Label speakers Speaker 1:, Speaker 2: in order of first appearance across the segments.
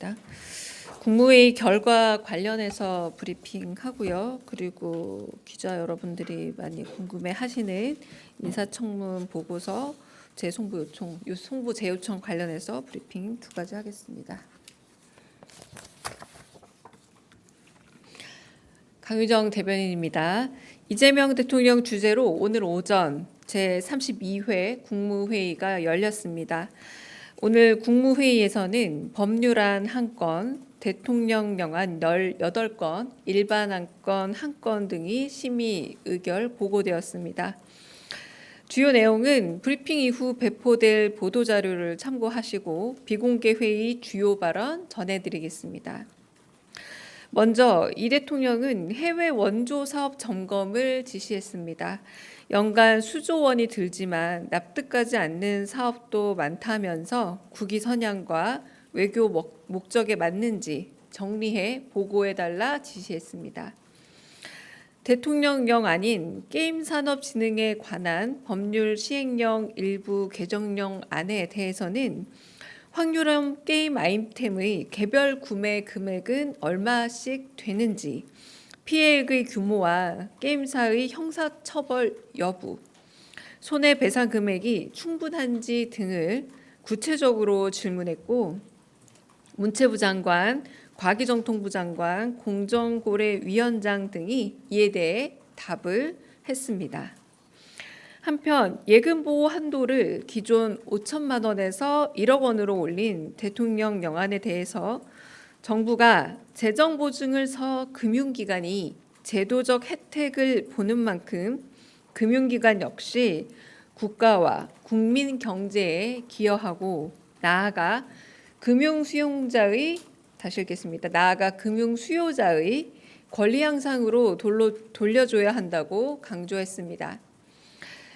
Speaker 1: 하겠습니다. 국무회의 결과 관련해서 브리핑하고요. 그리고 기자 여러분들이 많이 궁금해하시는 인사청문 보고서 재송부 요청, 송부 재요청 관련해서 브리핑 두 가지 하겠습니다. 강유정 대변인입니다. 이재명 대통령 주재로 오늘 오전 제32회 국무회의가 열렸습니다. 오늘 국무회의에서는 법률안 1건, 대통령령안 18건, 일반 안건 1건 등이 심의 의결 보고되었습니다. 주요 내용은 브리핑 이후 배포될 보도자료를 참고하시고 비공개 회의 주요 발언 전해드리겠습니다. 먼저 이 대통령은 해외 원조 사업 점검을 지시했습니다. 연간 수조 원이 들지만 납득하지 않는 사업도 많다면서 국위 선양과 외교 목적에 맞는지 정리해 보고해달라 지시했습니다. 대통령령 아닌 게임산업진흥에 관한 법률 시행령 일부 개정령 안에 대해서는 확률형 게임 아이템의 개별 구매 금액은 얼마씩 되는지, 피해액의 규모와 게임사의 형사처벌 여부, 손해배상 금액이 충분한지 등을 구체적으로 질문했고, 문체부 장관, 과기정통부 장관, 공정거래위원장 등이 이에 대해 답을 했습니다. 한편 예금보호 한도를 기존 5천만 원에서 1억 원으로 올린 대통령 영안에 대해서 정부가 재정보증을 금융기관이 제도적 혜택을 보는 만큼 금융기관 역시 국가와 국민 경제에 기여하고 나아가 금융수요자의 권리 향상으로 돌려줘야 한다고 강조했습니다.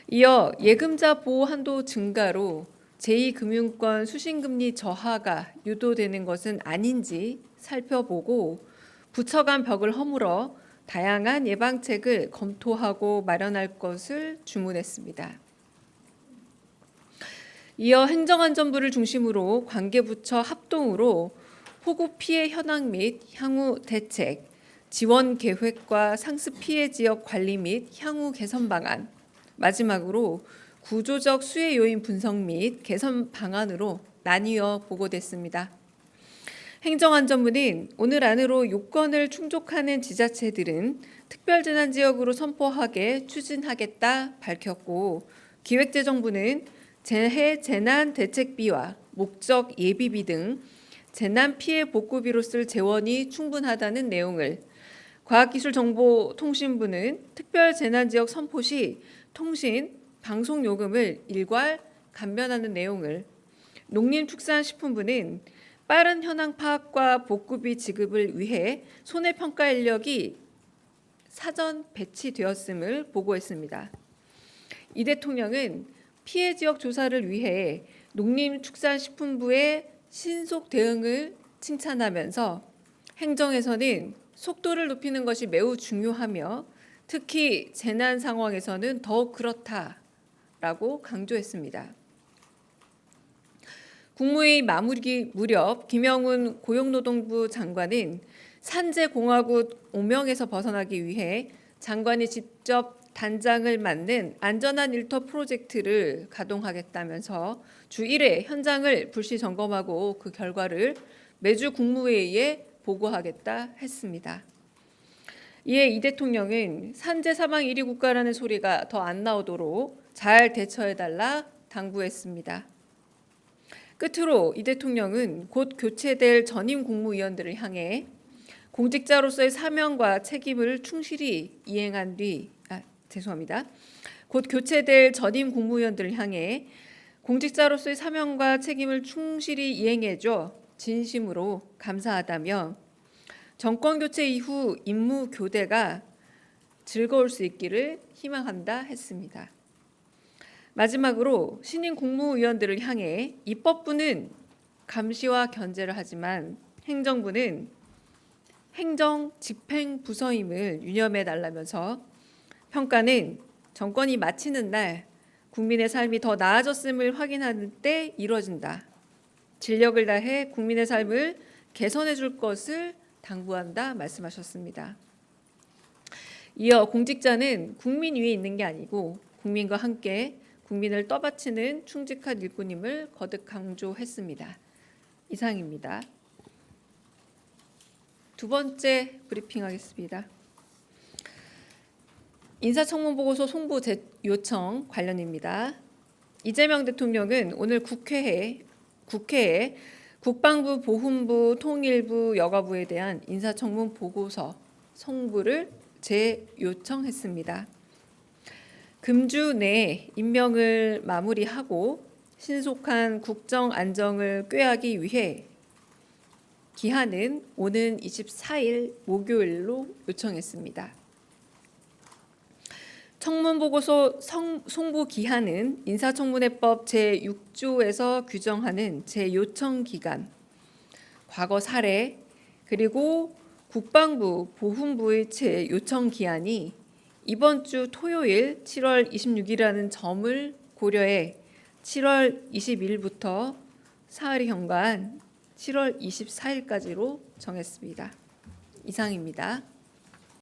Speaker 1: 이어 예금자 보호 한도 증가로 제2금융권 수신금리 저하가 유도되는 것은 아닌지 살펴보고 부처 간 벽을 허물어 다양한 예방책을 검토하고 마련할 것을 주문했습니다. 이어 행정안전부를 중심으로 관계부처 합동으로 폭우 피해 현황 및 향후 대책, 지원 계획과 상습 피해 지역 관리 및 향후 개선 방안, 마지막으로 구조적 수혜 요인 분석 및 개선 방안으로 나뉘어 보고됐습니다. 행정안전부는 오늘 안으로 요건을 충족하는 지자체들은 특별재난지역으로 선포하게 추진하겠다 밝혔고, 기획재정부는 재해 재난 대책비와 목적 예비비 등 재난 피해 복구비로 쓸 재원이 충분하다는 내용을, 과학기술정보통신부는 특별재난지역 선포 시 통신, 방송요금을 일괄 감면하는 내용을, 농림축산식품부는 빠른 현황 파악과 복구비 지급을 위해 손해평가 인력이 사전 배치되었음을 보고했습니다. 이 대통령은 피해 지역 조사를 위해 농림축산식품부의 신속 대응을 칭찬하면서 행정에서는 속도를 높이는 것이 매우 중요하며 특히 재난 상황에서는 더욱 그렇다라고 강조했습니다. 국무회의 마무리 무렵 김영훈 고용노동부 장관은 산재공화국 오명에서 벗어나기 위해 장관이 직접 단장을 맡는 안전한 일터 프로젝트를 가동하겠다면서 주 1회 현장을 불시 점검하고 그 결과를 매주 국무회의에 보고하겠다 했습니다. 이에 이 대통령은 산재 사망 1위 국가라는 소리가 더 안 나오도록 잘 대처해달라 당부했습니다. 끝으로 이 대통령은 곧 교체될 전임 국무위원들을 향해 공직자로서의 사명과 책임을 충실히 이행한 뒤 곧 교체될 전임 국무위원들을 향해 공직자로서의 사명과 책임을 충실히 이행해줘 진심으로 감사하다며 정권 교체 이후 임무 교대가 즐거울 수 있기를 희망한다 했습니다. 마지막으로 신임 국무위원들을 향해 입법부는 감시와 견제를 하지만 행정부는 행정 집행 부서임을 유념해 달라면서 평가는 정권이 마치는 날 국민의 삶이 더 나아졌음을 확인하는 때 이루어진다. 진력을 다해 국민의 삶을 개선해 줄 것을 당부한다 말씀하셨습니다. 이어 공직자는 국민 위에 있는 게 아니고 국민과 함께 국민을 떠받치는 충직한 일꾼임을 거듭 강조했습니다. 이상입니다. 두 번째 브리핑하겠습니다. 인사청문보고서 송부 요청 관련입니다. 이재명 대통령은 오늘 국회에 국방부, 보훈부, 통일부, 여가부에 대한 인사청문 보고서 송부를 재요청했습니다. 금주 내에 임명을 마무리하고 신속한 국정 안정을 꾀하기 위해 기한은 오는 24일 목요일로 요청했습니다. 청문보고서 송부 기한은 인사청문회법 제6조에서 규정하는 재요청 기간, 과거 사례, 그리고 국방부, 보훈부의 재요청 기한이 이번 주 토요일 7월 26일이라는 점을 고려해 7월 20일부터 사흘이 경과한 7월 24일까지로 정했습니다. 이상입니다.